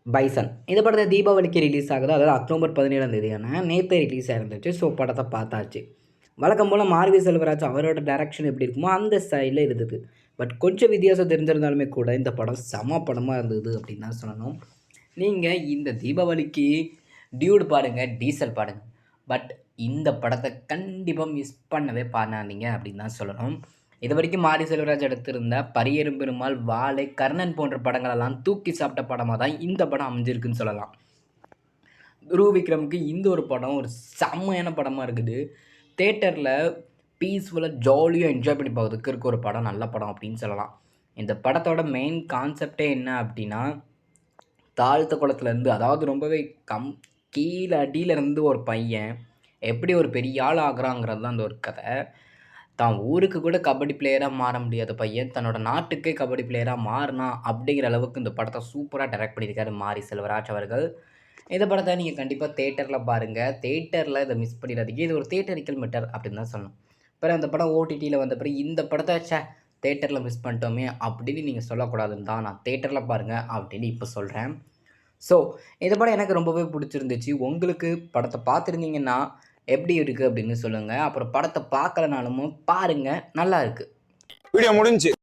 Bison இந்த படத்தை தீபாவளிக்கு ரிலீஸ் ஆகுது, அதாவது அக்டோபர் 17ஆம் தேதியான நேற்று ரிலீஸ் ஆயிருந்துச்சு. ஸோ படத்தை பார்த்தாச்சு. வழக்கம் போல் மார்வி செல்வராஜ் அவரோட டைரக்ஷன் எப்படி இருக்குமோ அந்த ஸ்டைலில் இருந்தது. பட் கொஞ்சம் வித்தியாசம் தெரிஞ்சிருந்தாலுமே கூட இந்த படம் செம படமாக இருந்தது அப்படின்னு தான் சொல்லணும். நீங்கள் இந்த தீபாவளிக்கு டியூட் பாருங்கள், டீசல் பாருங்கள், பட் இந்த படத்தை கண்டிப்பாக மிஸ் பண்ணவே பண்ணாதீங்க அப்படின்னு தான் சொல்லணும். இது வரைக்கும் மாரி செல்வராஜ் எடுத்திருந்த பரியேறும் பெருமாள், வாழை, கர்ணன் போன்ற படங்களெல்லாம் தூக்கி சாப்பிட்ட படமாக தான் இந்த படம் அமைஞ்சிருக்குன்னு சொல்லலாம். துருவ விக்ரமுக்கு இந்த ஒரு படம் ஒரு செம்மையான படமாக இருக்குது. தேட்டரில் பீஸ்ஃபுல்லாக ஜாலியாக என்ஜாய் பண்ணி போகிறதுக்கு இருக்க ஒரு படம், நல்ல படம் அப்படின்னு சொல்லலாம். இந்த படத்தோட மெயின் கான்செப்டே என்ன அப்படின்னா, தாழ்த்த குளத்துலேருந்து, அதாவது ரொம்பவே கீழே அடியிலேருந்து ஒரு பையன் எப்படி ஒரு பெரிய ஆள் ஆகுறாங்கிறது தான் அந்த ஒரு கதை. தான் ஊருக்கு கூட கபடி பிளேயராக மாற முடியாத பையன் தன்னோட நாட்டுக்கே கபடி பிளேயராக மாறினா அப்படிங்கிற அளவுக்கு இந்த படத்தை சூப்பராக டைரக்ட் பண்ணியிருக்காரு மாரி செல்வராஜ் அவர்கள். இந்த படத்தை நீங்கள் கண்டிப்பாக தேட்டரில் பாருங்கள். தேட்டரில் இதை மிஸ் பண்ணிடாதீங்க. இது ஒரு தேட்டரிக்கல் மெட்டர் அப்படின்னு தான் சொல்லணும். அப்புறம் அந்த படம் ஓடிடியில் வந்த பிறகு இந்த படத்தை தேட்டரில் மிஸ் பண்ணிட்டோமே அப்படின்னு நீங்கள் சொல்லக்கூடாதுன்னு தான் நான் தேட்டரில் பாருங்கள் அப்படின்னு இப்போ சொல்கிறேன். ஸோ இந்த படம் எனக்கு ரொம்பவே பிடிச்சிருந்துச்சு. உங்களுக்கு படத்தை பார்த்துருந்தீங்கன்னா எப்படி இருக்குது அப்படின்னு சொல்லுங்கள். அப்புறம் படத்தை பார்க்கலனாலும் பாருங்கள், நல்லா இருக்குது. வீடியோ முடிஞ்சு.